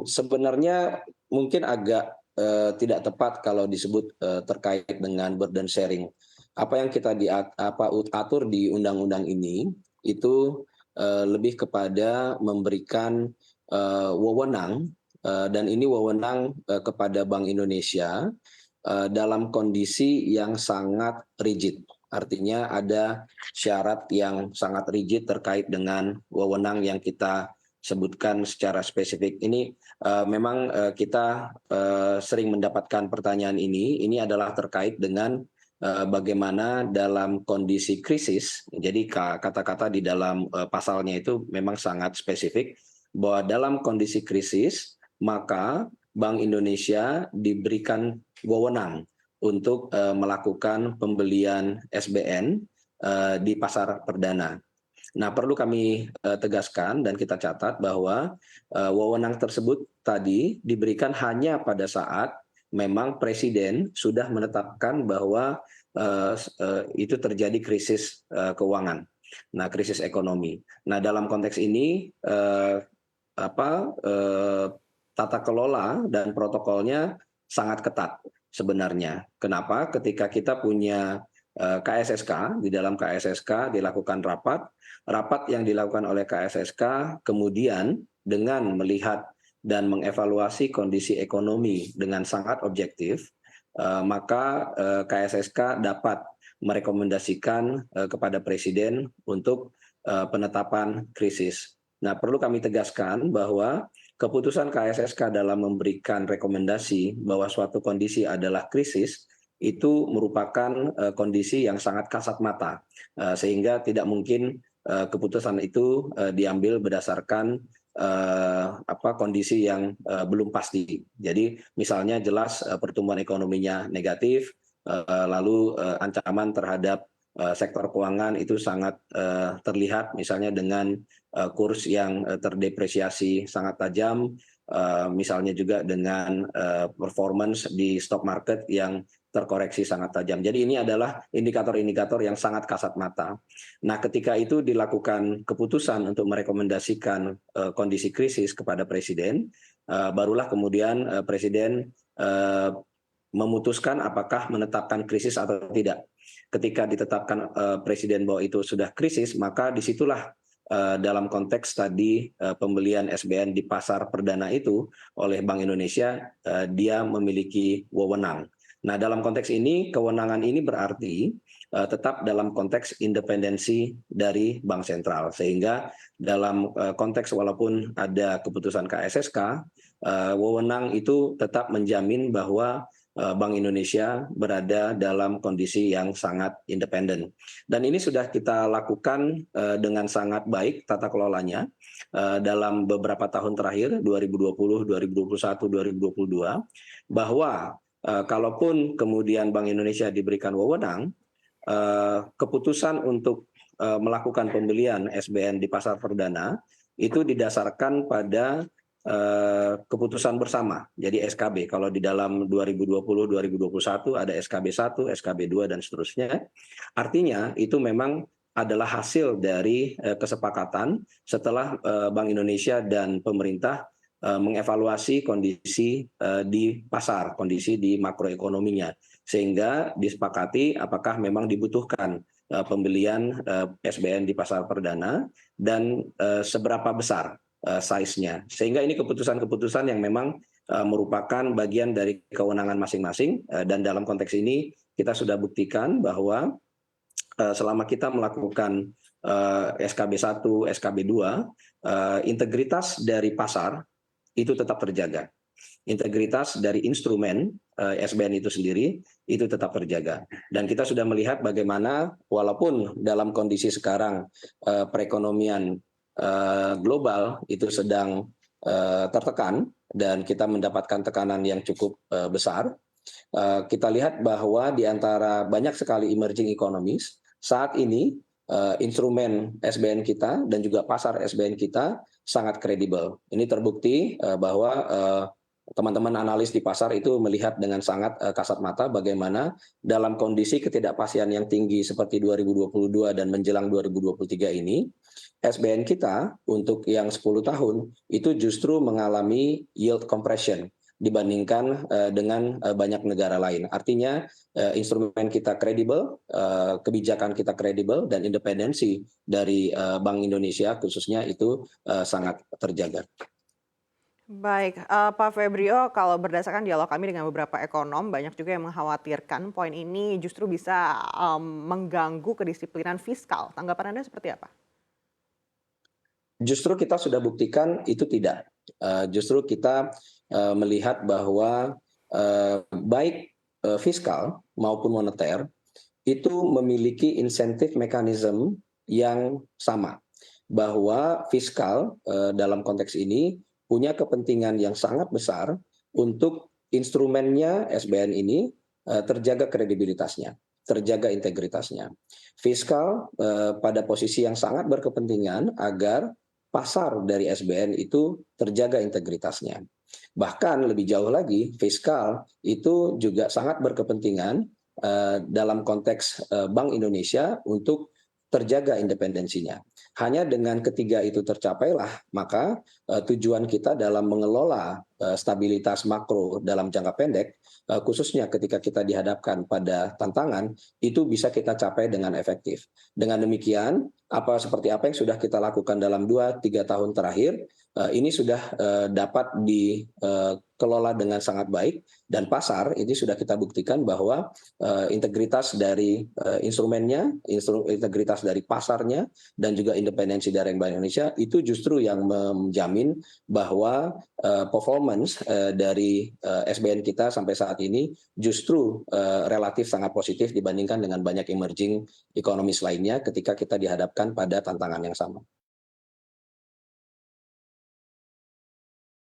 Sebenarnya mungkin agak, tidak tepat kalau disebut, terkait dengan burden sharing. Apa yang kita atur di undang-undang ini, itu, lebih kepada memberikan, wewenang, dan ini wewenang, kepada Bank Indonesia, dalam kondisi yang sangat rigid. Artinya ada syarat yang sangat rigid terkait dengan wewenang yang kita sebutkan secara spesifik. Ini, memang, kita, sering mendapatkan pertanyaan ini adalah terkait dengan, bagaimana dalam kondisi krisis, jadi kata-kata di dalam, pasalnya itu memang sangat spesifik, bahwa dalam kondisi krisis, maka Bank Indonesia diberikan wewenang untuk, melakukan pembelian SBN, di pasar perdana. Nah, perlu kami, tegaskan dan kita catat bahwa, wewenang tersebut tadi diberikan hanya pada saat memang presiden sudah menetapkan bahwa, itu terjadi krisis, keuangan. Nah, krisis ekonomi. Nah, dalam konteks ini, apa, tata kelola dan protokolnya sangat ketat sebenarnya. Kenapa? Ketika kita punya, KSSK, di dalam KSSK dilakukan rapat, rapat yang dilakukan oleh KSSK kemudian dengan melihat dan mengevaluasi kondisi ekonomi dengan sangat objektif, maka, KSSK dapat merekomendasikan, kepada presiden untuk, penetapan krisis. Nah, perlu kami tegaskan bahwa keputusan KSSK dalam memberikan rekomendasi bahwa suatu kondisi adalah krisis, itu merupakan, kondisi yang sangat kasat mata, sehingga tidak mungkin, keputusan itu, diambil berdasarkan, kondisi yang, belum pasti. Jadi misalnya jelas, pertumbuhan ekonominya negatif, lalu, ancaman terhadap, sektor keuangan itu sangat, terlihat misalnya dengan, kurs yang, terdepresiasi sangat tajam, misalnya juga dengan, performance di stock market yang terkoreksi sangat tajam. Jadi ini adalah indikator-indikator yang sangat kasat mata. Nah, ketika itu dilakukan keputusan untuk merekomendasikan, kondisi krisis kepada presiden, barulah kemudian, presiden, memutuskan apakah menetapkan krisis atau tidak. Ketika ditetapkan, presiden bahwa itu sudah krisis, maka disitulah, dalam konteks tadi, pembelian SBN di pasar perdana itu oleh Bank Indonesia, dia memiliki wewenang. Nah, dalam konteks ini, kewenangan ini berarti, tetap dalam konteks independensi dari bank sentral. Sehingga dalam, konteks walaupun ada keputusan KSSK, wewenang itu tetap menjamin bahwa, Bank Indonesia berada dalam kondisi yang sangat independen. Dan ini sudah kita lakukan, dengan sangat baik tata kelolanya, dalam beberapa tahun terakhir 2020, 2021, 2022, bahwa, kalaupun kemudian Bank Indonesia diberikan wewenang, keputusan untuk, melakukan pembelian SBN di pasar perdana, itu didasarkan pada, keputusan bersama, jadi SKB. Kalau di dalam 2020, 2021 ada SKB 1, SKB 2 dan seterusnya. Artinya itu memang adalah hasil dari, kesepakatan setelah, Bank Indonesia dan pemerintah, mengevaluasi kondisi, di pasar, kondisi di makroekonominya. Sehingga disepakati apakah memang dibutuhkan, pembelian, SBN di pasar perdana dan, seberapa besar, size-nya. Sehingga ini keputusan-keputusan yang memang, merupakan bagian dari kewenangan masing-masing, dan dalam konteks ini kita sudah buktikan bahwa, selama kita melakukan, SKB 1, SKB 2, integritas dari pasar itu tetap terjaga. Integritas dari instrumen, SBN itu sendiri, itu tetap terjaga. Dan kita sudah melihat bagaimana walaupun dalam kondisi sekarang, perekonomian, global itu sedang, tertekan dan kita mendapatkan tekanan yang cukup, besar, kita lihat bahwa di antara banyak sekali emerging economies, saat ini, instrumen SBN kita dan juga pasar SBN kita sangat kredibel. Ini terbukti, bahwa, teman-teman analis di pasar itu melihat dengan sangat kasat mata bagaimana dalam kondisi ketidakpastian yang tinggi seperti 2022 dan menjelang 2023 ini, SBN kita untuk yang 10 tahun itu justru mengalami yield compression dibandingkan dengan banyak negara lain. Artinya instrumen kita kredibel, kebijakan kita kredibel, dan independensi dari Bank Indonesia khususnya itu sangat terjaga. Baik, Pak Febrio, kalau berdasarkan dialog kami dengan beberapa ekonom, banyak juga yang mengkhawatirkan poin ini justru bisa, mengganggu kedisiplinan fiskal. Tanggapan Anda seperti apa? Justru kita sudah buktikan itu tidak. Justru kita melihat bahwa baik fiskal maupun moneter itu memiliki insentif mekanisme yang sama. Bahwa fiskal dalam konteks ini punya kepentingan yang sangat besar untuk instrumennya SBN ini terjaga kredibilitasnya, terjaga integritasnya. Fiskal pada posisi yang sangat berkepentingan agar pasar dari SBN itu terjaga integritasnya. Bahkan lebih jauh lagi, fiskal itu juga sangat berkepentingan dalam konteks Bank Indonesia untuk terjaga independensinya. Hanya dengan ketiga itu tercapailah, maka tujuan kita dalam mengelola stabilitas makro dalam jangka pendek, khususnya ketika kita dihadapkan pada tantangan, itu bisa kita capai dengan efektif. Dengan demikian, seperti apa yang sudah kita lakukan dalam 2-3 tahun terakhir, ini sudah dapat dikelola dengan sangat baik, dan pasar ini sudah kita buktikan bahwa integritas dari instrumennya, integritas dari pasarnya, dan juga independensi dari Bank Indonesia itu justru yang menjamin bahwa performance dari SBN kita sampai saat ini justru relatif sangat positif dibandingkan dengan banyak emerging economies lainnya ketika kita dihadapkan pada tantangan yang sama.